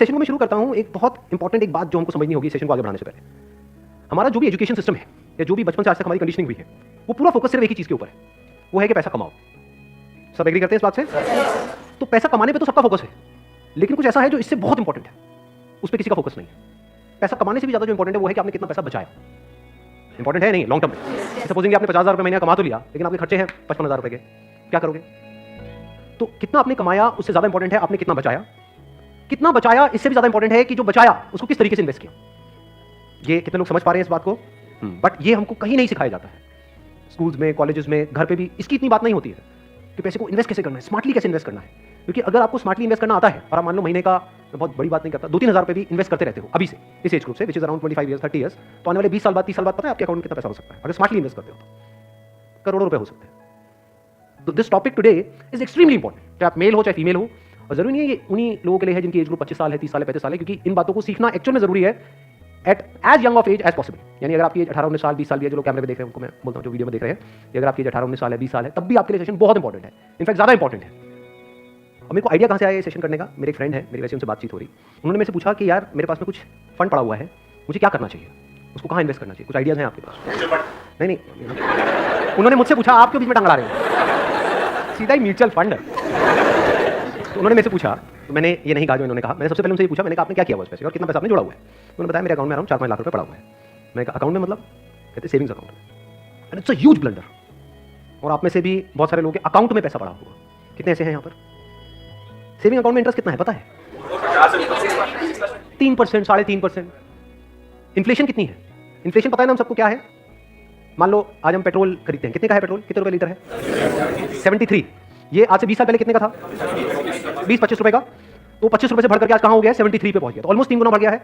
Session को मैं शुरू करता हूं एक बहुत इंपॉर्टेंट एक बात जो हमको समझनी होगी सेशन को आगे बढ़ाने से पहले। हमारा जो भी एजुकेशन सिस्टम है या जो भी बचपन से आज तक हमारी कंडीशनिंग हुई है वो पूरा फोकस सिर्फ एक ही चीज के ऊपर है, वो है कि पैसा कमाओ। सब एग्री करते हैं इस बात से? तो पैसा कमाने पे तो सबका फोकस है, लेकिन कुछ ऐसा है जो इससे बहुत इंपॉर्टेंट है, उस पर किसी का फोकस नहीं है। पैसा कमाने से भी ज्यादा जो इंपॉर्टेंट है वो है कि आपने कितना पैसा बचाया। इंपॉर्टेंट है नहीं लॉन्ग टर्म में। सपोजिंग आपने 50,000 रुपये महीने कमा तो लिया, लेकिन आपके खर्चे हैं 55,000 रुपये के, क्या करोगे? तो कितना आपने कमाया उससे ज्यादा इंपॉर्टेंट है आपने कितना बचाया। कितना बचाया इससे भी ज्यादा इंपॉर्टेंट है कि जो बचाया उसको किस तरीके से इन्वेस्ट किया। ये कितने लोग समझ पा रहे हैं इस बात को? बट ये हमको कहीं नहीं सिखाया जाता है। स्कूल्स में, कॉलेजेस में, घर पे भी इसकी इतनी बात नहीं होती है कि पैसे को इन्वेस्ट कैसे करना है, स्मार्टली कैसे इन्वेस्ट करना है। क्योंकि अगर आपको स्मार्टली इन्वेस्ट करना आता है और आप मान लो महीने का, मैं बहुत बड़ी बात नहीं करता, 2-3 हज़ार रुपये भी इन्वेस्ट करते रहते हो अभी से, इस एज ग्रुप से, which is around 25 years 30 years, तो आने वाले 20 साल बाद 30 साल बाद पता है आपके अकाउंट में कितना पैसा हो सकता है अगर स्मार्टली इन्वेस्ट करते हो तो करोड़ों रुपए हो सकते हैं। तो this topic today is extremely important, चाहे आप मेल हो चाहे फीमेल हो। और जरूरी नहीं है ये उन्हीं लोगों के लिए है जिनकी एज ग्रुप 25 साल है, 30 साल है, 35 साल है, क्योंकि इन बातों को सीखना एक्चुअल में जरूरी है at age young of age as possible. यानी अगर आपकी एज 18-19 साल 20 साल भी है, जो लोग कैमरे में देख रहे हैं उनको मैं बोलता हूँ, जो वीडियो में देख रहे हैं, अगर आपकी एज 18-19 साल है 20 साल है, तब भी आपके लिए सेशन बहुत इंपॉर्टेंट है, इनफैक्ट ज्यादा इंपॉर्टेंट है। और मेरे को आइडिया कहाँ से आया ये सेशन करने का? मेरे एक फ्रेंड है, मेरी वैसे उनसे बातचीत हो रही, उन्होंने मेरे से पूछा कि यार मेरे पास में कुछ फंड पड़ा हुआ है, मुझे क्या करना चाहिए, उसको कहाँ इन्वेस्ट करना चाहिए, कुछ आइडियाज हैं आपके पास? नहीं, उन्होंने मुझसे पूछा आप क्यों बीच में टांग अड़ा रहे हो, सीधा ही म्यूचुअल फंड। तो उन्होंने मेरे से पूछा, तो मैंने ये नहीं कहा जो इन्होंने कहा, मैंने सबसे पहले उनसे ये पूछा, मैंने कहा आपने क्या किया हुआ उस पैसे और कितना पैसा आपने जोड़ा हुआ है। उन्होंने बताया मेरे अकाउंट में अराउंड 4-5 लाख रुपए पड़ा हुआ है। मैंने कहा अकाउंट में मतलब? कहते savings account, and it's a huge blunder. और आप में से भी बहुत सारे लोगों के अकाउंट में पैसा पड़ा हुआ, कितने ऐसे हैं यहाँ पर? सेविंग अकाउंट में इंटरेस्ट कितना है पता है? 3%, 3.5%। इन्फ्लेशन कितनी है? इन्फ्लेशन पता है ना हम सबको क्या है? मान लो आज हम पेट्रोल खरीदते हैं, कितने का है पेट्रोल, कितने रुपए लीटर है? 73। ये आज से 20 साल पहले कितने का था? 20-25 रुपए का। तो 25 रुपए से बढ़ करके आज कहां हो गया? 73 पे पहुंच गया, तो ऑलमोस्ट 3 गुना बढ़ गया है।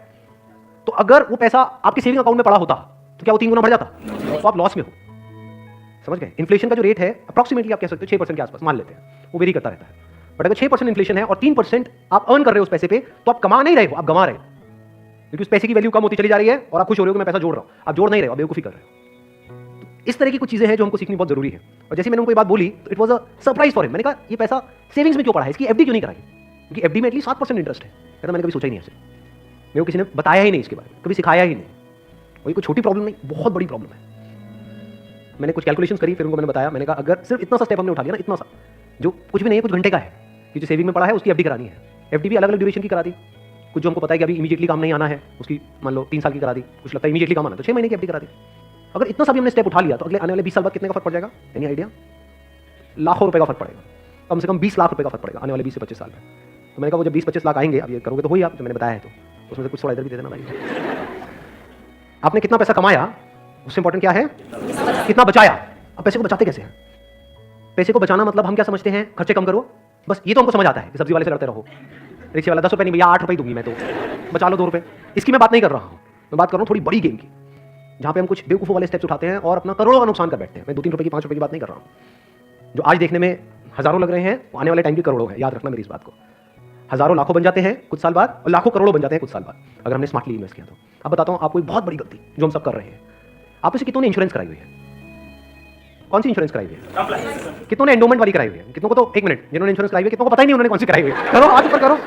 तो अगर वो पैसा आपके सेविंग अकाउंट में पड़ा होता तो क्या वो 3 गुना बढ़ जाता? तो आप लॉस में हो। समझ गए? इन्फ्लेशन का जो रेट है अप्रॉक्सीमेटली आप कह सकते हो 6% के आसपास मान लेते हैं, वो वेरी करता रहता है। बट अगर 6% इन्फ्लेशन है और 3% आप अर्न कर रहे हो उस पैसे पे, तो आप कमा नहीं रहे हो, आप गंवा रहे हो, क्योंकि उस पैसे की वैल्यू कम होती चली जा रही है और आप खुश हो रहे हो कि मैं पैसा जोड़ रहा हूं। आप जोड़ नहीं रहे हो, आप बेवकूफी कर रहे हो। इस तरह की कुछ चीजें हैं जो हमको सीखनी बहुत जरूरी है। और जैसे मैंने उनको ये बात बोली तो it was a surprise for him. मैंने कहा ये पैसा सेविंग्स में क्यों पड़ा है, इसकी एफडी क्यों नहीं कराई? क्योंकि एफडी में एटलीस्ट 7% इंटरेस्ट है। कहता मैंने कभी सोचा ही नहीं ऐसे, मेरे को किसी ने बताया ही नहीं इसके बारे में, कभी सिखाया ही नहीं। वही कोई छोटी प्रॉब्लम नहीं, बहुत बड़ी प्रॉब्लम है। मैंने कुछ कैलकुलेशंस करी, फिर उनको मैंने बताया, मैंने कहा अगर सिर्फ इतना सा स्टेप हमने उठा लिया ना, इतना सा जो कुछ भी नहीं है, कुछ घंटे का है, कि जो सेविंग में पड़ा है उसकी एफडी करानी है। एफडी भी अलग अलग ड्यूरेशन की करा दी, कुछ जो हमको पता है कि अभी इमीडिएटली काम नहीं आना है उसकी मान लो 3 साल की करा दी, कुछ लगता है इमीडिएटली काम आना तो 6 महीने की एफडी करा दी। अगर इतना सा भी हमने स्टेप उठा लिया तो अगले आने वाले 20 साल बाद कितने का फर्क पड़ जाएगा? Any idea? लाखों रुपए का फर्क पड़ेगा, कम से कम 20 लाख रुपए का फर्क पड़ेगा आने वाले 20 से 25 साल में। तो मैंने कहा वो जब 20-25 लाख आएंगे, अब ये करोगे तो वही आप जो मैंने बताया है, तो उसमें से कुछ थोड़ा इधर भी दे देना भाई। आपने कितना पैसा कमाया उससे इंपॉर्टेंट क्या है? कितना बचाया। अब पैसे को बचाते कैसे हैं? पैसे को बचाना मतलब हम क्या समझते हैं? खर्चे कम करो, बस ये तो हमको समझ आता है कि सब्जी वाले से लड़ते रहो, रिक्शे वाला 10 रुपए नहीं भैया 8 रुपए दूंगी मैं, तो बचा लो 2 रुपए। इसकी मैं बात नहीं कर रहा हूँ, मैं बात कर रहा हूँ थोड़ी बड़ी गेम की, जहां पे हम कुछ बेवकूफों वाले स्टेप्स उठाते हैं और अपना करोड़ों का नुकसान कर बैठते हैं। मैं 2-3 रुपए की 5 रुपए की बात नहीं कर रहा हूं। जो आज देखने में हजारों लग रहे हैं वो आने वाले टाइम की करोड़ों है, याद रखना मेरी इस बात को। हजारों लाखों बन जाते हैं कुछ साल बाद और लाखों करोड़ों बन जाते हैं कुछ साल बाद, अगर हमने स्मार्टली इन्वेस्ट किया तो। अब बताता हूं आपको एक बहुत बड़ी गलती जो हम सब कर रहे हैं। आप में से कितनों ने इंश्योरेंस कराई हुई है? कौन सी इंश्योरेंस कराई हुई है? कितनों ने एंडोमेंट वाली कराई हुई है? कितनों को तो, एक मिनट, जिन्होंने इंश्योरेंस कराई हुई है कितनों को पता ही नहीं उन्होंने कौन सी कराई हुई है? करो हाथ ऊपर करो।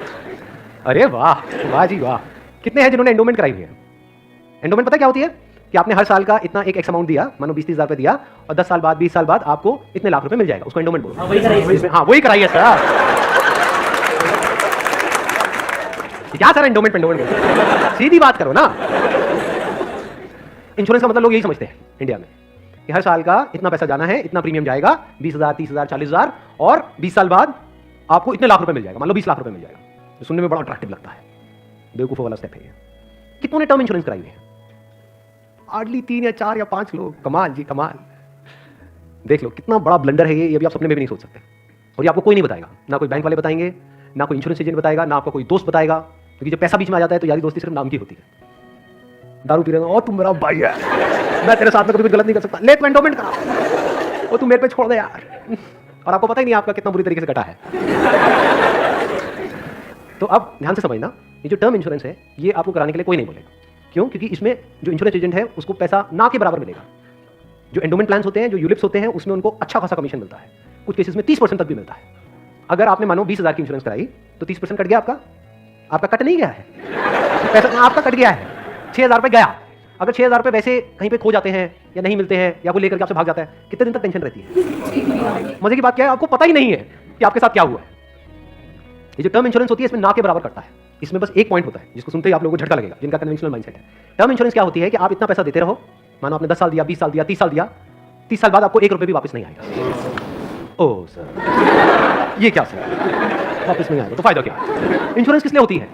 अरे वाह वाह जी वाह। कितने हैं जिन्होंने एंडोमेंट कराई हुई है? एंडोमेंट पता क्या होती है? कि आपने हर साल का इतना एक एक्स अमाउंट दिया, मानो 20-30 हज़ार रुपए दिया, और 10 साल बाद 20 साल बाद आपको इतने लाख रुपए मिल जाएगा, उसको एंडोमेंट बोलो। हाँ वही कराइए सर। क्या सर एंडोमेंट बोलो, सीधी बात करो ना। इंश्योरेंस का मतलब लोग यही समझते हैं इंडिया में कि हर साल का इतना पैसा जाना है, इतना प्रीमियम जाएगा, 20,000 30,000 40,000, और 20 साल बाद आपको इतने लाख रुपए मिल जाएगा, मान लो 20 लाख रुपए मिल जाएगा। तो सुनने में बड़ा अट्रैक्टिव लगता है, बेवकूफों वाला स्टेप है ये। कितनों ने टर्म इंश्योरेंस कराई हुई है? हार्डली 3 या 4 या 5 लोग। कमाल जी कमाल। देख लो कितना बड़ा ब्लंडर है ये भी आप सपने में भी नहीं सोच सकते। और ये आपको कोई नहीं बताएगा, ना कोई बैंक वाले बताएंगे, ना कोई इंश्योरेंस एजेंट बताएगा, ना आपका कोई दोस्त बताएगा, क्योंकि जब पैसा बीच में आ जाता है तो यारी दोस्ती सिर्फ नाम की होती है। दारू पी रहे हो और तुम मेरा भाई है, मैं तेरे साथ में कभी कुछ गलत नहीं कर सकता, ले तू एंडोमेंट करा, वो तू मेरे पे छोड़ दे यार। और आपको पता ही नहीं आपका कितना बुरी तरीके से कटा है। तो अब ध्यान से समझना, ये जो टर्म इंश्योरेंस है ये आपको कराने के लिए कोई नहीं बोलेगा। क्यों? क्योंकि इसमें जो इंश्योरेंस एजेंट है उसको पैसा ना के बराबर मिलेगा। जो एंडोमेंट प्लान्स होते हैं, जो यूलिप्स होते हैं, उसमें उनको अच्छा खासा कमीशन मिलता है, कुछ केसेस में 30% तक भी मिलता है। अगर आपने मानो 20,000 की इंश्योरेंस कराई तो 30% कट गया आपका, आपका कट नहीं गया है, पैसा आपका कट गया है, 6,000 रुपये गया। अगर 6,000 रुपये वैसे कहीं पे खो जाते हैं या नहीं मिलते हैं या कोई लेकर के आपसे भाग जाता है, कितने दिन तक टेंशन रहती है? मजे की बात क्या है, आपको पता ही नहीं है कि आपके साथ क्या हुआ है। ये जो टर्म इंश्योरेंस होती है इसमें ना के बराबर करता है। इसमें बस एक पॉइंट होता है जिसको सुनते ही आप लोगों को झटका लगेगा, जिनका कन्वेंशनल माइंडसेट है। टर्म इंश्योरेंस क्या होती है कि आप इतना पैसा देते रहो, मानो आपने 10 साल दिया, 20 साल दिया, 30 साल दिया, 30 साल बाद आपको 1 रुपये भी वापस नहीं आएगा। ओह सर, ये क्या सर, वापस नहीं आएगा तो फायदा क्या? इंश्योरेंस किस लिए होती है?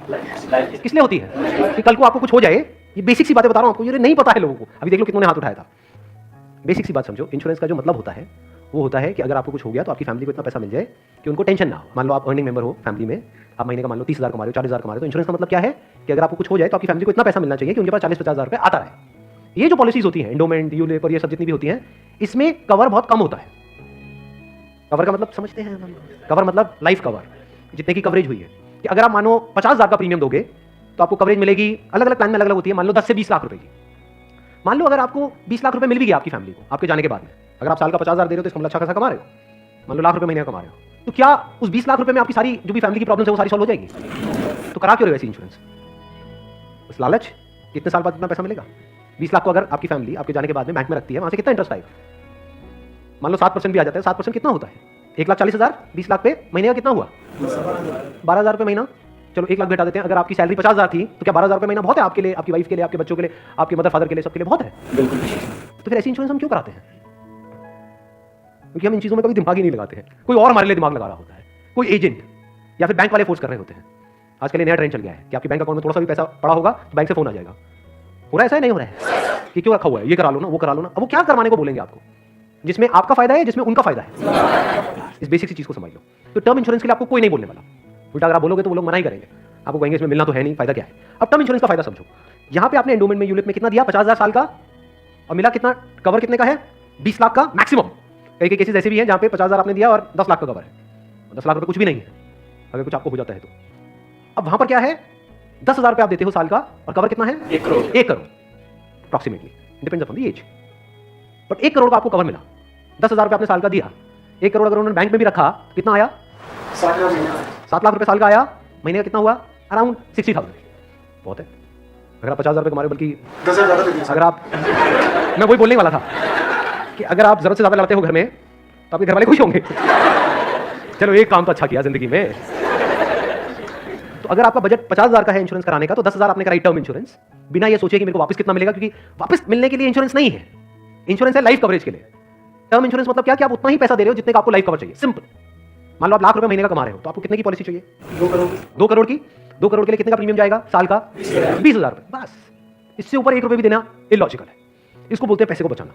किस लिए होती है? कि कल को आपको कुछ हो जाए। ये बेसिक सी बातें बता रहा हूं आपको, ये नहीं पता है लोगों को। अभी देख लो कितनों ने हाथ उठाया था। बेसिक सी बात समझो, इंश्योरेंस का जो मतलब होता है वो होता है कि अगर आपको कुछ हो गया तो आपकी फैमिली को इतना पैसा मिल जाए कि उनको टेंशन ना हो। मान लो आप अर्निंग मेंबर हो फैमिली में, आप महीने का मान लो 30,000 कमा रहे हो, 40,000 कमा रहे हो, तो इंश्योरेंस का मतलब क्या है कि अगर आपको कुछ हो जाए तो आपकी फैमिली को इतना पैसा मिलना चाहिए कि उनके पास 40-50,000 रुपये आता रहे। ये जो पॉलिसीज होती हैं, एंडोमेंट, यूलिप और ये सब जितनी भी होती हैं, इसमें कवर बहुत कम होता है। कवर का मतलब समझते हैं? कवर मतलब लाइफ कवर, जितने की कवरेज हुई है कि अगर आप मानो 50,000 का प्रीमियम दोगे तो आपको कवरेज मिलेगी। अलग अलग प्लान में अलग अलग होती है। मान लो 10 से 20 लाख रुपए की। मान लो अगर आपको 20 लाख रुपए मिल भी गया आपकी फैमिली को आपके जाने के बाद में, अगर आप साल का 50,000 दे रहे हो तो इसका मतलब अच्छा खासा कमा रहे हो, मान लो लाख रुपए महीने का कमा रहे हो, तो क्या उस 20 लाख रुपए में आपकी सारी जो भी फैमिली की प्रॉब्लम्स है वो सारी सॉल्व हो जाएगी? तो करा क्यों रहे वैसे इंश्योरेंस? बस लालच, कितने साल बाद कितना पैसा मिलेगा? 20 लाख को अगर आपकी फैमिली आपके जाने के बाद में बैंक में रखती है, वहां से कितना इंटरेस्ट आएगा? मान लो 7% भी आ जाता है। 7% कितना होता है? 1,40,000, 20 लाख पे महीने का कितना हुआ? 12,000 रुपए महीना। चलो 1 लाख घटा देते हैं। अगर आपकी सैलरी 50,000 थी तो क्या 12,000 रुपए महीना बहुत है आपके लिए, आपकी वाइफ के लिए, आपके बच्चों के लिए, आपके मदर फादर के लिए, सबके लिए बहुत है? बिल्कुल। तो फिर ऐसी इंश्योरेंस हम क्यों कराते हैं? क्योंकि हम इन चीजों में कभी दिमाग ही नहीं लगाते हैं। कोई और हमारे लिए दिमाग लगा रहा होता है, कोई एजेंट या फिर बैंक वाले फोर्स कर रहे होते हैं। आजकल नया ट्रेंड चल गया है कि आपके बैंक अकाउंट में थोड़ा सा भी पैसा पड़ा होगा तो बैंक से फोन आ जाएगा। हो रहा है ऐसा है? नहीं हो रहा है कि क्यों रखा हुआ है, ये करा लो ना, वो करा लो ना। अब वो क्या करवाने को बोलेंगे आपको, जिसमें आपका फायदा है, जिसमें उनका फायदा है। इस बेसिक सी चीज को समझ लो। तो टर्म इंश्योरेंस के लिए आपको कोई नहीं बोलने वाला। उल्टा अगर आप बोलोगे तो वो लोग मना ही करेंगे, आपको कहेंगे इसमें मिलना तो है नहीं, फायदा क्या है। अब टर्म इंश्योरेंस का फायदा समझो। यहां पे आपने एंडोमेंट में, यूलिप में कितना दिया? 50,000 साल का, और मिला कितना? कवर कितने का है? 20 लाख का मैक्सिमम। कई कई केसेस ऐसे भी हैं जहां पे 50,000 आपने दिया और 10 लाख का कवर है। 10 लाख रुपए कुछ भी नहीं है अगर कुछ आपको हो जाता है तो। अब वहां पर क्या है? 10,000 रुपए आप देते हो साल का, और कवर कितना है? 1 crore. 1 crore approximately, depends upon the age. But 1 crore का आपको कवर मिला। 10,000 रुपए आपने साल का दिया। 1 करोड़ अगर उन्होंने बैंक में भी रखा, कितना आया? 7 लाख रुपए साल का आया। महीने का कितना हुआ? अराउंड 60,000। बहुत है। अगर आप 50,000 रुपए कमा रहे हो, बल्कि 10,000 अगर आप, मैं वही बोलने वाला था कि अगर आप जरूरत से ज्यादा लाते हो घर में तो आपके घर वाले खुश होंगे। चलो एक काम तो अच्छा किया जिंदगी में। तो अगर आपका बजट 50,000 का है इंश्योरेंस कराने का, तो 10,000 आपने कराई टर्म इंश्योरेंस, बिना ये सोचे कि मेरे को वापस कितना मिलेगा, क्योंकि वापस मिलने के लिए इंश्योरेंस नहीं है। इंश्योरेंस है लाइफ कवरेज के लिए। टर्म इंश्योरेंस मतलब क्या कि आप उतना ही पैसा दे रहे हो जितने का आपको लाइफ कवर चाहिए। सिंपल। मान लो आप लाख रुपए महीने का कमा रहे हो, तो आपको कितने की पॉलिसी चाहिए? 2 करोड़। 2 करोड़ की। 2 करोड़ के लिए कितने का प्रीमियम जाएगा साल का? 20,000 रुपए। बस, इससे ऊपर 1 रुपए भी देना इलॉजिकल है। इसको बोलते हैं पैसे को बचाना।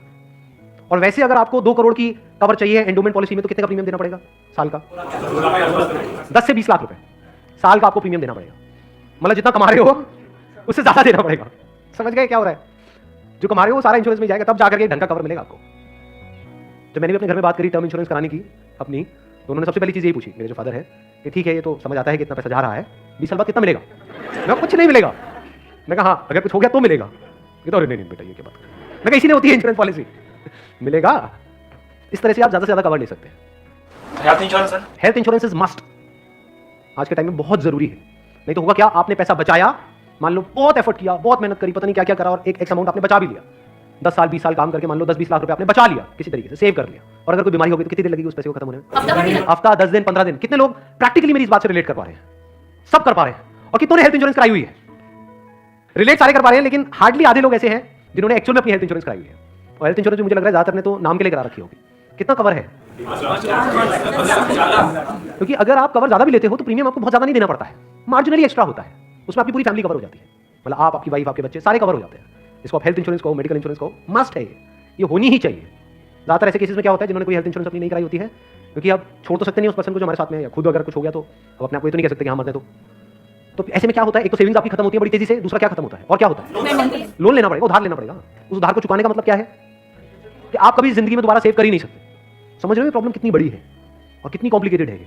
और वैसे अगर आपको 2 करोड़ की कवर चाहिए एंडोमेंट पॉलिसी में, तो कितने का प्रीमियम देना पड़ेगा साल का? 10 से 20 लाख रुपए साल का आपको प्रीमियम देना पड़ेगा। मतलब जितना कमा रहे हो उससे ज्यादा देना पड़ेगा। समझ गए क्या हो रहा है? जो कमा रहे हो सारा इंश्योरेंस में जाएगा, तब जाकर के ढंग का कवर मिलेगा आपको। जब मैंने भी अपने घर में बात करी टर्म इंश्योरेंस कराने की अपनी, तो उन्होंने सबसे पहली चीज यही पूछी, मेरे जो फादर है, कि ठीक है ये तो समझ आता है कि इतना पैसा जा रहा है, 20 साल बाद कितना मिलेगा? मैं कुछ नहीं मिलेगा। मैं कहा हाँ, अगर कुछ हो गया तो मिलेगा। ये तो नहीं बेटा, ये क्या बात। मैं कहा इसीलिए होती है इंश्योरेंस पॉलिसी, मिलेगा। इस तरह से आप ज्यादा से ज्यादा कवर ले सकते हैं। Health insurance sir? Health insurance is must, आज के टाइम में बहुत जरूरी है। नहीं तो होगा क्या, आपने पैसा बचाया, मान लो बहुत एफर्ट किया, बहुत मेहनत करी, पता नहीं क्या क्या करा, और एक अमाउंट आपने बचा भी लिया। 10 साल 20 साल काम करके मान लो 10-20 लाख रुपए आपने बचा लिया, किसी तरीके से सेव कर लिया। और अगर कोई बीमारी हो गई तो कितनी देर लगेगी उस पैसे को खत्म होने में? हफ्ता, 10 दिन, 15 दिन। कितने लोग प्रैक्टिकली मेरी इस बात से रिलेट कर पा रहे हैं? सब कर पा रहे हैं। और कितनों ने हेल्थ इंश्योरेंस कराई हुई है? रिलेट सारे कर पा रहे हैं, लेकिन हार्डली आधे लोग ऐसे हैं जिन्होंने एक्चुअल में अपनी हेल्थ इंश्योरेंस कराई हुई है। और हेल्थ इंश्योरेंस मुझे लग रहा है ज्यादातर ने तो नाम के लिए करा रखी होगी। कितना कवर है? क्योंकि अगर आप कवर ज्यादा भी लेते हो तो प्रीमियम आपको बहुत ज्यादा नहीं देना पड़ता है, मार्जिनली एक्स्ट्रा होता है। उसमें आपकी पूरी फैमिली कवर हो जाती है। मतलब आप, आपकी वाइफ, आपके बच्चे सारे कवर हो जाते हैं। इसको आप हेल्थ इंश्योरेंस को, मेडिकल इंश्योरेंस को, मस्ट है ये होनी ही चाहिए। ज्यादातर ऐसे केसेस में क्या होता है, जिन्होंने कोई हेल्थ इंश्योरेंस अपनी नहीं कराई होती है, क्योंकि आप छोड़ तो सकते नहीं उस पर्सन को जो हमारे साथ में है, या खुद अगर कुछ हो गया तो अब अपने आप को ये तो नहीं कह सकते कि हाँ मरते तो ऐसे में क्या होता है, एक तो सेविंग्स आपकी खत्म होती है बड़ी तेजी से, दूसरा क्या खत्म होता है और क्या होता है? लोन लेना पड़ेगा, उधार लेना पड़ेगा। उस उधार को चुकाने का मतलब क्या है कि आप कभी जिंदगी में दोबारा सेव कर ही नहीं सकते। समझ रहे हो प्रॉब्लम कितनी बड़ी है और कितनी कॉम्प्लिकेटेड है ये,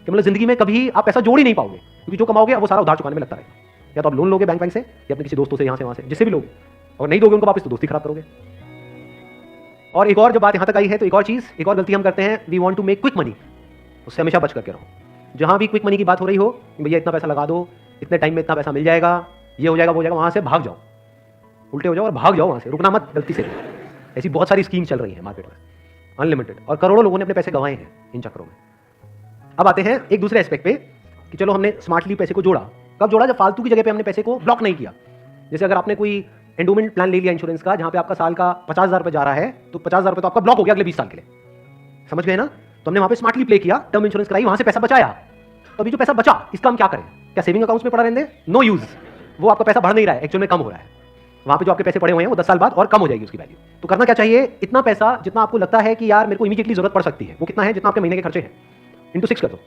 कि मतलब जिंदगी में कभी आप पैसा जोड़ ही नहीं पाओगे, क्योंकि जो कमाओगे वो सारा उधार चुकाने में लगता रहेगा। या तो आप लोन लोगे बैंक से, या अपने किसी दोस्तों से, यहाँ से वहाँ से, जिससे भी लोगे, और नहीं दोगे उनको वापस तो दोस्ती खराब करोगे। और एक और जब बात यहाँ तक आई है तो एक और चीज, एक और गलती हम करते हैं, we want to make quick money. उससे हमेशा बच करके रहो। जहां भी क्विक मनी की बात हो रही हो, भैया इतना पैसा लगा दो, इतने टाइम में इतना पैसा मिल जाएगा, ये हो जाएगा, वो हो जाएगा, वहाँ से भाग जाओ, उल्टे हो जाओ और भाग जाओ वहाँ से, रुकना मत गलती से। ऐसी बहुत सारी स्कीम चल रही है मार्केट में, अनलिमिटेड, और करोड़ों लोगों ने अपने पैसे गंवाए हैं इन चक्करों में। अब आते हैं एक दूसरे एस्पेक्ट पे कि चलो हमने स्मार्टली पैसे को जोड़ा। कब जोड़ा? जब फालतू की जगह पे हमने पैसे को ब्लॉक नहीं किया। जैसे अगर आपने कोई एंडोमेंट प्लान ले लिया इंश्योरेंस का, जहां पे आपका साल का 50,000 रुपये जा रहा है, तो 50,000 रुपये तो आपका ब्लॉक हो गया अगले 20 साल के लिए, समझ गए ना? तो हमने वहां पे स्मार्टली प्ले किया, टर्म इंश्योरेंस कराई, वहां से पैसा बचाया। तो अभी जो पैसा बचा, इसका हम क्या करें? क्या सेविंग अकाउंट्स में पड़ा रहने दें? नो यूज, वो आपका पैसा बढ़ नहीं रहा है, एक्चुअल में कम हो रहा है। वहां पे जो आपके पैसे पड़े हुए हैं वो 10 साल बाद और कम हो जाएगी उसकी वैल्यू। तो करना क्या चाहिए? इतना पैसा जितना आपको लगता है कि यार मेरे को इमीडिएटली जरूरत पड़ सकती है, वो कितना है? जितना आपके महीने के खर्चे हैं, इंटू 6 कर दो।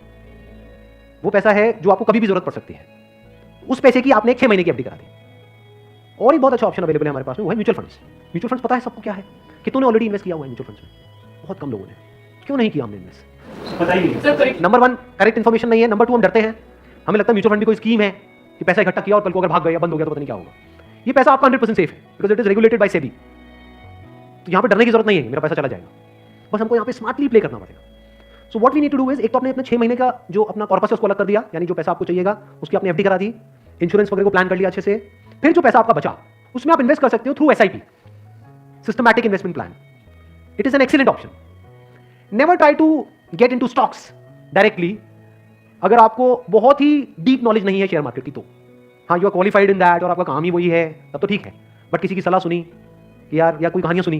वो पैसा है जो आपको कभी भी जरूरत पड़ सकती है। उस पैसे की आपने 6 महीने की एफडी करा दी। और एक बहुत अच्छा ऑप्शन अवेलेबल है हमारे पास में, वो है म्यूचुअल फंड्स। म्यूचुअल फंड्स पता है सबको क्या है? कितनों ने ऑलरेडी इन्वेस्ट किया हुआ है म्यूचुअल फंड्स में? बहुत कम लोगों ने। क्यों नहीं किया हमने इन्वेस्ट? बताइए। नंबर 1 करेक्ट इन्फॉर्मेशन नहीं है। नंबर 2 हम डरते हैं, हमें लगता है म्यूचुअल फंड भी कोई स्कीम है कि पैसा इकट्ठा किया और कल को अगर भाग गया, बंद हो गया तो पता नहीं क्या होगा। ये पैसा आपका 100% सेफ है, because it is regulated by SEBI. तो यहाँ पे डरने की जरूरत नहीं है मेरा पैसा चला जाएगा, बस हमको यहाँ पे स्मार्टली प्ले करना पड़ेगा। So what we need to do is, एक तो आपने अपने 6 महीने का जो अपना कॉर्पस है उसको अलग कर दिया, यानी जो पैसा आपको चाहिएगा उसकी आपने एफडी करा दी, इंश्योरेंस वगैरह को प्लान कर लिया अच्छे से। फिर जो पैसा आपका बचा उसमें आप इन्वेस्ट कर सकते हो through SIP, systematic investment plan. It is an excellent option. Never try to get into stocks directly. अगर आपको बहुत ही डीप नॉलेज नहीं है शेयर मार्केट की, तो हाँ you are qualified in that और आपका काम ही वही है, तब तो ठीक है। बट किसी की सलाह सुनी कि यार, या कोई कहानियां सुनी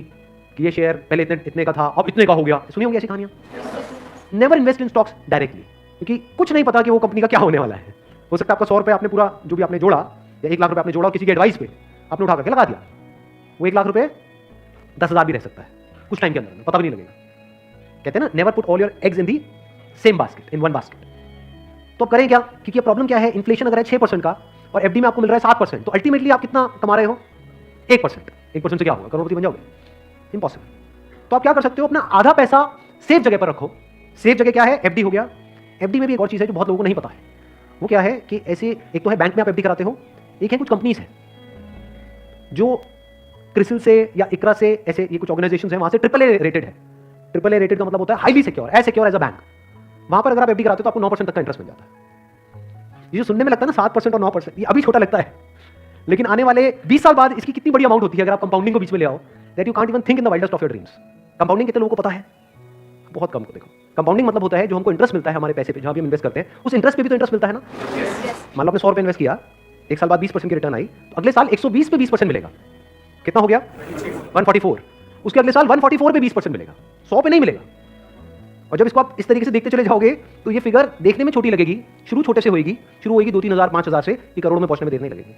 कि ये शेयर पहले इतने का था अब इतने का हो गया, सुनी होंगी ऐसी कहानियां। Never invest in stocks directly, क्योंकि कुछ नहीं पता कि वो कंपनी का क्या होने वाला है। हो सकता है आपका 100 रुपये आपने पूरा जो भी आपने जोड़ा, या 1 लाख रुपये आपने जोड़ा, किसी की एडवाइस पे आपने उठा करके लगा दिया, वो 1 लाख रुपये 10,000 भी रह सकता है कुछ टाइम के अंदर, पता भी नहीं लगेगा। कहते हैं ना, never put all your eggs in the same basket, in one basket. तो अब करें क्या? क्योंकि प्रॉब्लम क्या है, इन्फ्लेशन अगर है 6% का और एफडी में आपको मिल रहा है 7%, तो अल्टीमेटली आप कितना कमा रहे हो? 1%। 1% से क्या होगा? करोड़पति बन जाओगे? इम्पॉसिबल। तो आप क्या कर सकते हो, अपना आधा पैसा सेफ जगह पर रखो। सेफ जगह क्या है? एफडी हो गया। एफडी में भी एक और चीज है जो बहुत लोगों को नहीं पता है, वो क्या है कि ऐसे एक तो है बैंक में आप एफडी कराते हो, एक है कुछ कंपनीज है जो क्रिसिल से या इकरा से, ऐसे ये कुछ ऑर्गेनाइजेशंस हैं, वहां से AAA रेटेड है। AAA रेटेड का मतलब होता है highly secure, as secure as a bank. वहां पर अगर आप एफडी कराते हो तो आपको 9% तक का इंटरेस्ट मिल जाता है। ये जो सुनने में लगता है ना 7% और 9%, ये अभी छोटा लगता है, लेकिन आने वाले 20 साल बाद इसकी कितनी बड़ी अमाउंट होती है अगर आप कंपाउंडिंग को बीच में ले आओ, that you can't even think in the wildest of your dreams. Compounding कितने लोगों को पता है? बहुत कम को। देखो, कंपाउंडिंग मतलब होता है जो हमको इंटरेस्ट मिलता है हमारे पैसे पे, जहां भी हम इन्वेस्ट करते हैं उस इंटरेस्ट पे भी तो इंटरेस्ट मिलता है ना। मान लो आपने 100 रुपये इन्वेस्ट किया, एक साल बाद 20% की रिटर्न आई, तो अगले साल 120 पे 20% मिलेगा। कितना हो गया? 144। उसके अगले साल 144 पे 20% मिलेगा, 100 पे नहीं मिलेगा। और जब इसको आप इस तरीके से देखते चले जाओगे तो ये फिगर देखने में छोटी लगेगी, शुरू छोटे से होगी, शुरू होगी 2-3 हज़ार 5 हज़ार से, ये करोड़ में पहुंचने में देर नहीं लगेगी।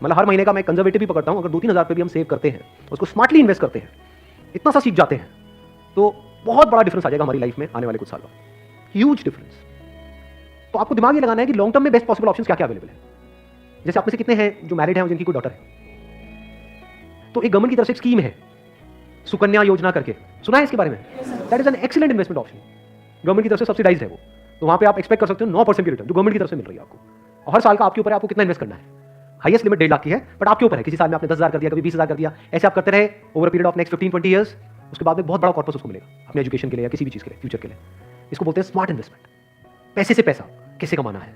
मतलब हर महीने का मैं कंजर्वेटिव भी पकड़ता हूं, अगर 2-3 हज़ार पे भी हम सेव करते हैं, उसको स्मार्टली इन्वेस्ट करते हैं, इतना सा सीख जाते हैं, तो बहुत बड़ा डिफरेंस आ जाएगा हमारी लाइफ में आने वाले कुछ साल बाद, ह्यूज डिफरेंस। तो आपको दिमाग ये लगाना है कि लॉन्ग टर्म में बेस्ट पॉसिबल ऑप्शंस क्या क्या अवेलेबल है। जैसे आप में से कितने हैं जो मैरिड हैं और जिनकी कोई डॉटर है, तो एक गवर्नमेंट की तरफ से एक स्कीम है सुकन्या योजना करके, सुना है इसके बारे में? That is an excellent investment option, government की तरफ से सब्सिडाइज है वो। तो वहां पे आप एक्सपेक्ट कर सकते हो 9% की रिटर्न जो गवर्नमेंट की तरफ से मिल रही है आपको, और हर साल का आपके ऊपर है आपको कितना इन्वेस्ट करना है। हाईएस्ट लिमिट 1.5 लाख की है, बट आपके ऊपर है, किसी साल में आपने 10,000 कर दिया, कभी 20,000 कर दिया, ऐसे आप करते रहे over period of next 15-20 years, उसके बाद में बहुत बड़ा कॉर्पस उसको मिलेगा अपने एजुकेशन के लिए या किसी भी चीज के लिए, फ्यूचर के लिए। इसको बोलते हैं स्मार्ट इन्वेस्टमेंट। पैसे से पैसा कैसे कमाना है,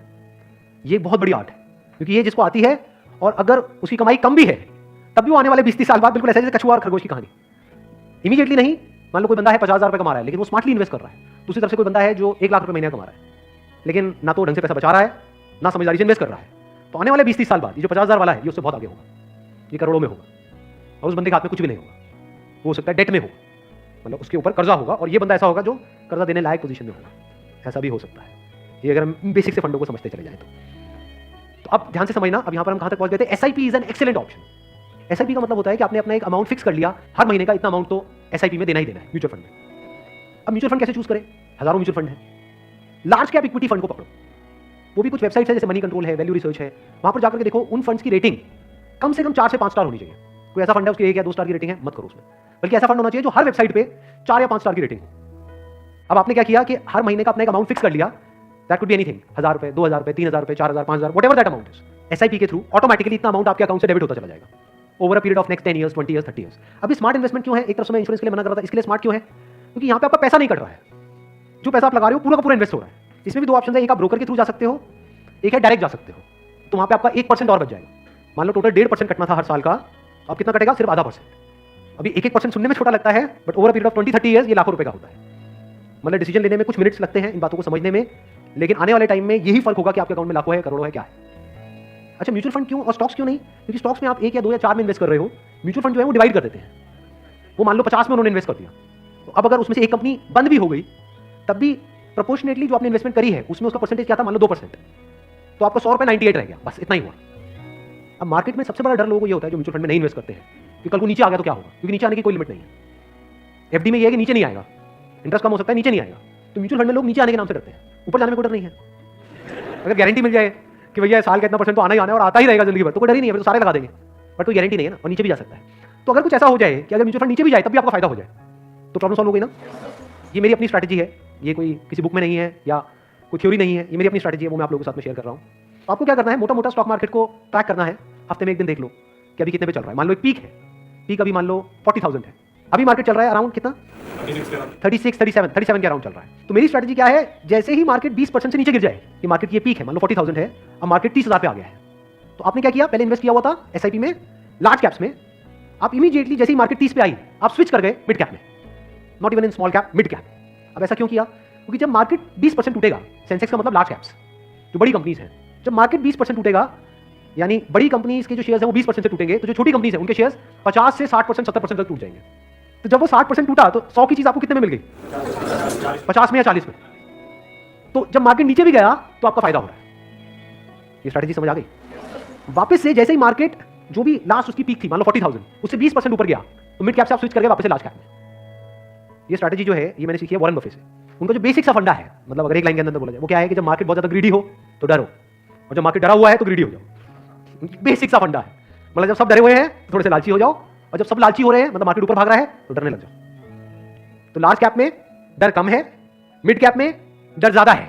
ये बहुत बड़ी आर्ट है, क्योंकि ये जिसको आती है और अगर उसकी कमाई कम भी है तब भी वो आने वाले 20-30 साल बाद बिल्कुल ऐसे जैसे कछुआ और खरगोश की कहानी, इमीडिएटली नहीं। मान लो कोई बंदा है 50,000 रुपये कमा रहा है लेकिन वो स्मार्टली इन्वेस्ट कर रहा है, दूसरी तरफ से कोई बंदा है जो 1 लाख रुपये महीने कमा रहा है लेकिन ना तो ढंग से पैसा बचा रहा है ना समझदारी से इन्वेस्ट कर रहा है, तो आने वाले 20-30 साल बाद ये जो 50,000 वाला है ये उससे बहुत आगे होगा, ये करोड़ों में होगा, और उस बंदे के हाथ में कुछ भी नहीं होगा, वो हो सकता है डेट में हो, मतलब उसके ऊपर कर्जा होगा, और ये बंदा ऐसा होगा जो कर्जा देने लायक पोजीशन में होगा, ऐसा भी हो सकता है। ये अगर हम बेसिक से फंडों को समझते चले जाए तो अब ध्यान से समझना। अब यहाँ पर हम कहाँ तक पहुँच गए थे? SIP is an excellent option. SIP का मतलब होता है कि आपने अपना एक अमाउंट फिक्स कर लिया, हर महीने का इतना अमाउंट तो एसआईपी में देना ही देना है म्यूचुअल फंड में। अब म्यूचुअल फंड कैसे चूज करें? हजारों म्यूचुअल फंड है। लार्ज कैप इक्विटी फंड को पकड़ो, वो भी कुछ वेबसाइट्स है जैसे मनी कंट्रोल है, वैल्यू रिसर्च है, वहां पर जाकर के देखो उन फंड्स की रेटिंग कम से कम 4 से 5 स्टार होनी चाहिए। कोई ऐसा फंड है उसकी 1 या 2 स्टार की रेटिंग है, मत करो उसमें, बल्कि ऐसा फंड होना चाहिए जो हर वेबसाइट पे 4 या 5 स्टार की रेटिंग हो। अब आपने क्या किया कि हर महीने का अपना एक अमाउंट फिक्स कर लिया, दैट कुड बी एनीथिंग, 1,000 रुपए, 2,000 रुपए, 3,000 रुपए, 4,000, 5,000, whatever that amount is. SIP के थ्रू ऑटोमेटिकली इतना अमाउंट आपके अकाउंट से डेबिट होता चला जाएगा over a period of next 10 years, 20 years, 30 years. अभी स्मार्ट इन्वेस्टमेंट क्यों है? एक तरफ से मैं इंश्योरेंस के लिए मना कर रहा था, इसके लिए स्मार्ट क्यों है? क्योंकि यहाँ पे आपका पैसा नहीं कट रहा है, जो पैसा आप लगा रहे हो पूरा का पूरा इन्वेस्ट हो रहा है। इसमें भी 2 ऑप्शन है, एक आप ब्रोकर के थ्रू जा सकते हो, एक है डायरेक्ट जा सकते हो, तो वहां पे आपका 1% और बच जाएगा। मान लो टोटल 1.5% कटना था हर साल का, अब कितना कटेगा? सिर्फ आधा %। अभी 1% सुनने में छोटा लगता है, but over period of 20-30 years ये लाखों रुपए का होता है। मतलब डिसीजन लेने में कुछ मिनट्स लगते हैं इन बातों को समझने में, लेकिन आने वाले टाइम में यही फर्क होगा कि आपके अकाउंट में लाखों है, करोड़ों है, क्या है। अच्छा, म्यूचुअल फंड क्यों और स्टॉक्स क्यों नहीं? क्योंकि स्टॉक्स में आप 1 या 2 या 4 में इन्वेस्ट कर रहे हो, म्यूचुअल फंड जो है वो डिवाइड कर देते हैं। वो मान लो 50 में उन्होंने इन्वेस्ट कर दिया, तो अब अगर उसमें से एक कंपनी बंद भी हो गई, तब भी प्रोपोर्शनेटली जो आपने इन्वेस्टमेंट करी है उसमें उसका परसेंटेज क्या था? मान लो 2%, तो आपका 100 रुपए 98 रह गया, बस इतना ही हुआ। अब मार्केट में सबसे बड़ा डर लोगों को ये होता है जो म्यूचुअल फंड में नहीं इन्वेस्ट करते हैं कि कल को नीचे आ गया तो क्या होगा, क्योंकि नीचे आने की कोई लिमिट नहीं है। एफडी में ये है कि नीचे नहीं आएगा, इंटरेस्ट कम हो सकता है, नीचे नहीं आएगा। तो म्यूचुअल फंड में लोग नीचे आने के नाम से डरते हैं, ऊपर जाने में कोई डर नहीं है। अगर गारंटी मिल जाए कि भैया साल का इतना % तो आना ही आना है और आता ही रहेगा जिंदगी भर, तो कोई डर ही नहीं है, तो सारे लगा देंगे। बट कोई गारंटी नहीं है ना, और नीचे भी जा सकता है। तो अगर कुछ ऐसा हो जाए कि अगर म्यूचुअल फंड नीचे भी जाए तब भी आपका फायदा हो जाए, तो प्रॉब्लम सॉल्व हो गई ना। ये मेरी अपनी स्ट्रैटेजी है, ये कोई किसी बुक में नहीं है या कोई थ्योरी नहीं है, ये मेरी अपनी स्ट्रैटेजी है, वो मैं आप लोगों के साथ में शेयर कर रहा हूँ। तो आपको क्या करना है, मोटा मोटा स्टॉक मार्केट को ट्रैक करना है, हफ्ते में एक दिन देख लो कि अभी कितने पे चल रहा है। मान लो एक पीक है, पीक अभी मान लो 40,000 है, अभी मार्केट चल रहा है अराउंड कितना? 37 के अराउंड चल रहा है। तो मेरी स्ट्रैटेजी क्या है, जैसे ही मार्केट 20% से नीचे गिर जाए, कि मार्केट की पीक है, मान लो 40,000 है, अब मार्केट 30,000 पे आ गया है, तो आपने क्या किया? पहले इन्वेस्ट किया हुआ था एसआईपी में, लार्ज कैप्स में, आप इमीडिएटली जैसे ही मार्केट 30 पे आई, आप स्विच कर गए मिड कैप में, not even in small cap, mid cap. अब ऐसा क्यों किया? क्योंकि जब मार्केट 20% टूटेगा, सेंसेक्स का मतलब लार्ज कैप्स, जो बड़ी कंपनीज हैं, जब मार्केट 20% टूटेगा, यानी बड़ी कंपनीज के जो शेयर्स हैं वो 20% से टूटेंगे, तो जो छोटी कंपनीज हैं उनके शेयर्स 50 से 60%, 70% तक टूट जाएंगे। तो जब वो 60% टूटा तो 100 की चीज आपको कितने में मिल गई? 50 में या 40 में। तो जब मार्केट नीचे भी गया तो आपका फायदा हो रहा है। ये स्ट्रैटेजी समझ आ गई? वापस से जैसे ही मार्केट जो भी लास्ट उसकी पीक थी, मान लो 40,000, उससे 20% ऊपर गया, तो मिड कैप से आप स्विच करके वापस से लार्ज कैप में। ये स्ट्रैटेजी जो है ये मैंने सीखी है वॉरेन बफेट से। उनका जो बेसिक सा फंडा है, मतलब अगर एक लाइन के अंदर बोला जाए, वो क्या है कि जब मार्केट बहुत ज्यादा ग्रीडी हो तो डरो, और जब मार्केट डरा हुआ है तो ग्रीडी हो जाओ। बेसिक सा फंडा है, मतलब जब सब डरे हुए हैं तो थोड़े से लालची हो जाओ, और जब सब लालची हो रहे हैं, मतलब मार्केट ऊपर भाग रहा है, तो डरने लग जाओ। तो लार्ज कैप में डर कम है, मिड कैप में डर ज्यादा है।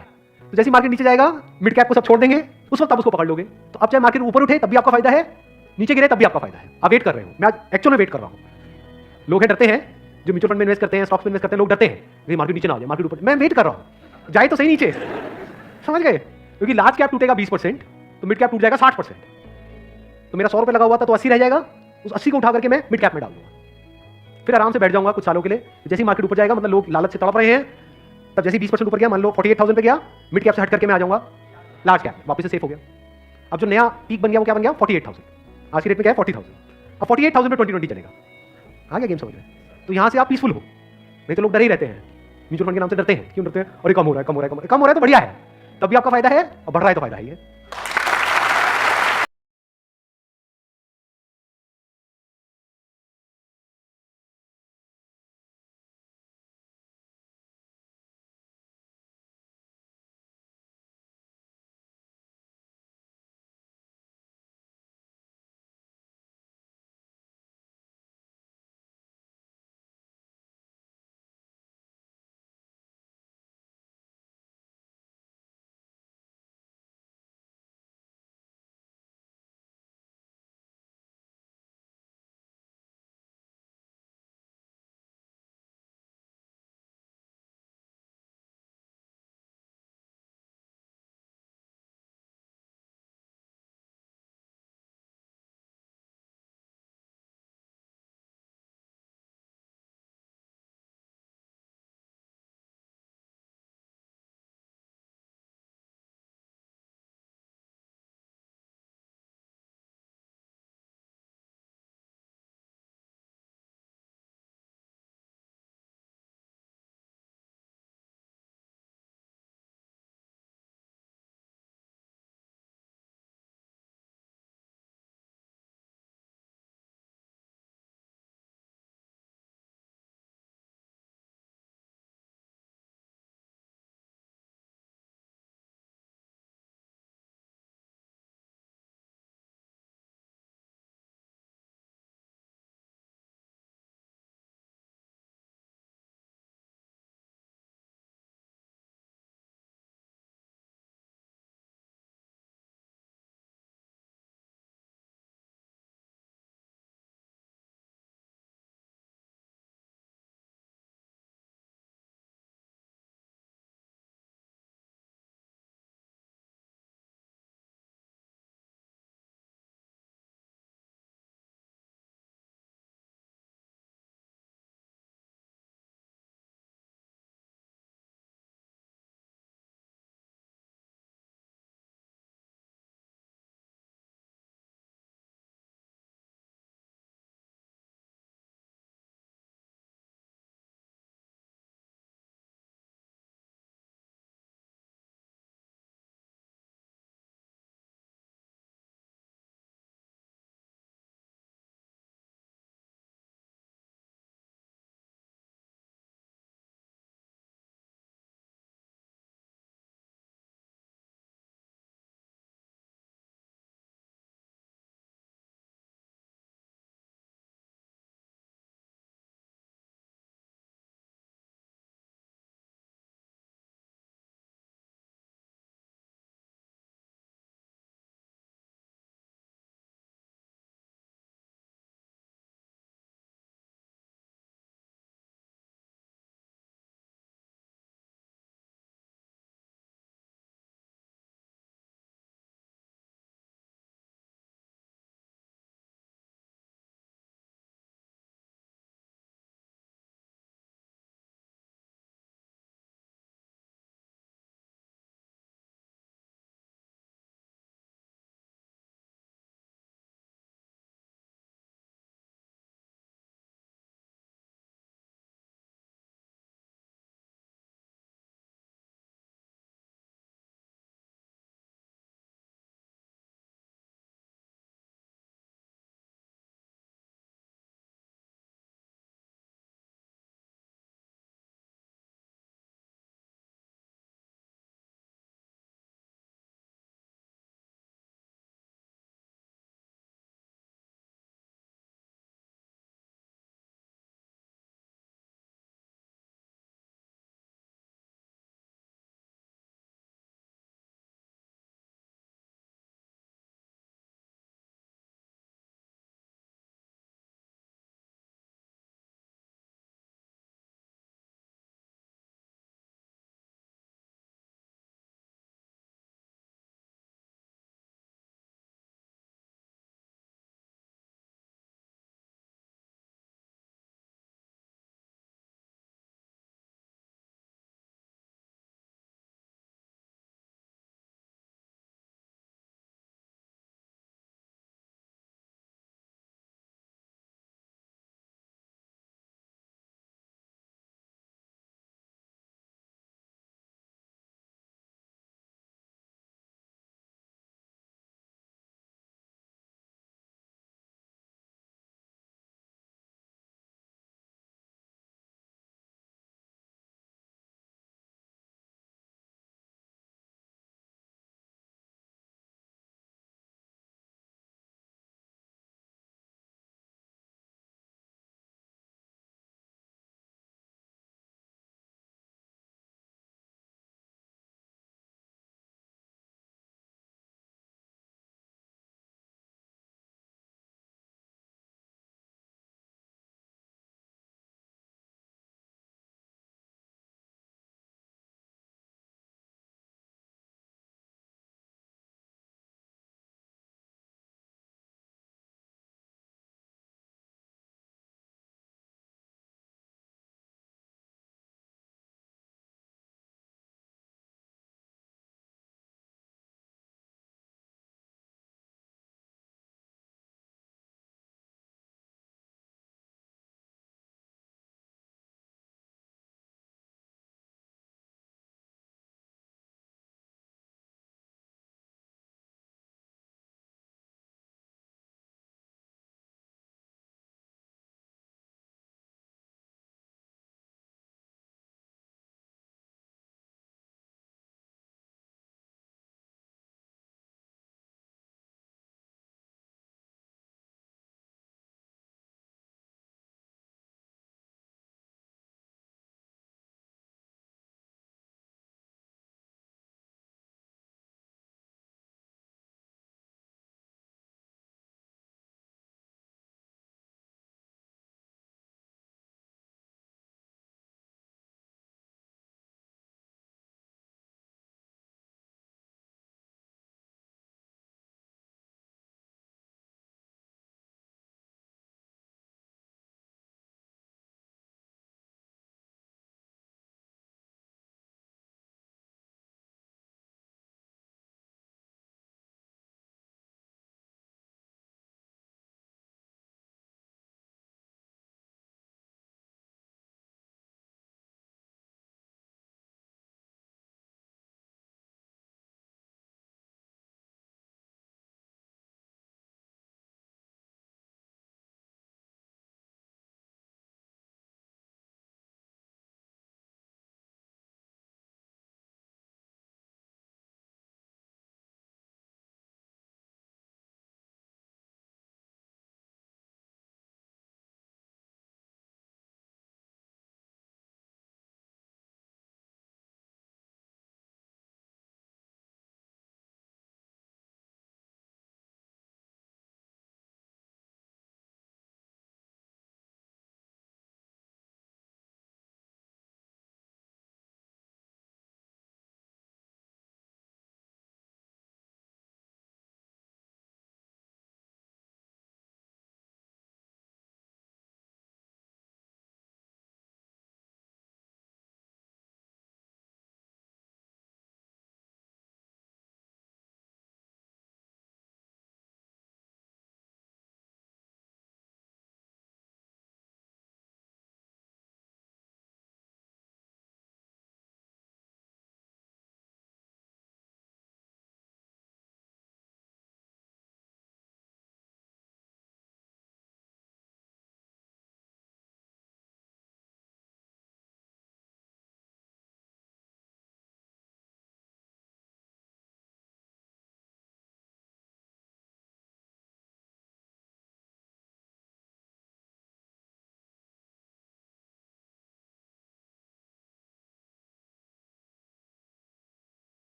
तो जैसे मार्केट नीचे जाएगा, मिड कैप को सब छोड़ देंगे, उस वक्त आप उसको पकड़ लोगे। तो अब चाहे मार्केट ऊपर उठे तब भी आपका फायदा है, नीचे गिरे तब भी आपका फायदा है। आप वेट कर रहे हो, मैं एक्चुअल में वेट कर रहा हूं। लोग हैं डरते हैं, जो म्यूचुअल फंड में इन्वेस्ट करते हैं, स्टॉक्स में इन्वेस्ट करते हैं, लोग डरते हैं कि मार्केट नीचे ना आ जाए, मार्केट ऊपर। मैं वेट कर रहा हूं, जाए तो सही नीचे, समझ गए? क्योंकि लार्ज कैप टूटेगा 20%, तो मिड कैप टूट जाएगा 60%। तो मेरा 100 रुपए लगा हुआ था तो 80 रह जाएगा, उस 80 को उठा करके मैं मिड कैप में डाल दूंगा, फिर आराम से बैठ जाऊंगा कुछ सालों के लिए। जैसे ही मार्केट ऊपर जाएगा, मतलब लोग लालच से तड़प रहे हैं, तब जैसे 20% ऊपर गया, मान लो 48,000 पे गया, मिड कैप से हट करके मैं आ जाऊंगा लार्ज कैप, वापस से सेफ हो गया। अब जो नया पीक बन गया वो क्या बन गया? 48,000। आज की रेट में क्या है? 40,000। अब 48,000 पे 2020 चलेगा। आ गया गेम समझ में? तो यहां से आप पीसफुल हो, नहीं तो लोग डरे ही रहते हैं, म्यूचुअल फंड के नाम से डरते हैं। क्यों डरते हैं? और ये कम हो रहा है, कम हो रहा है, कम हो रहा है तो बढ़िया है, तब भी आपका फायदा है, और बढ़ रहा है तो फायदा ही है।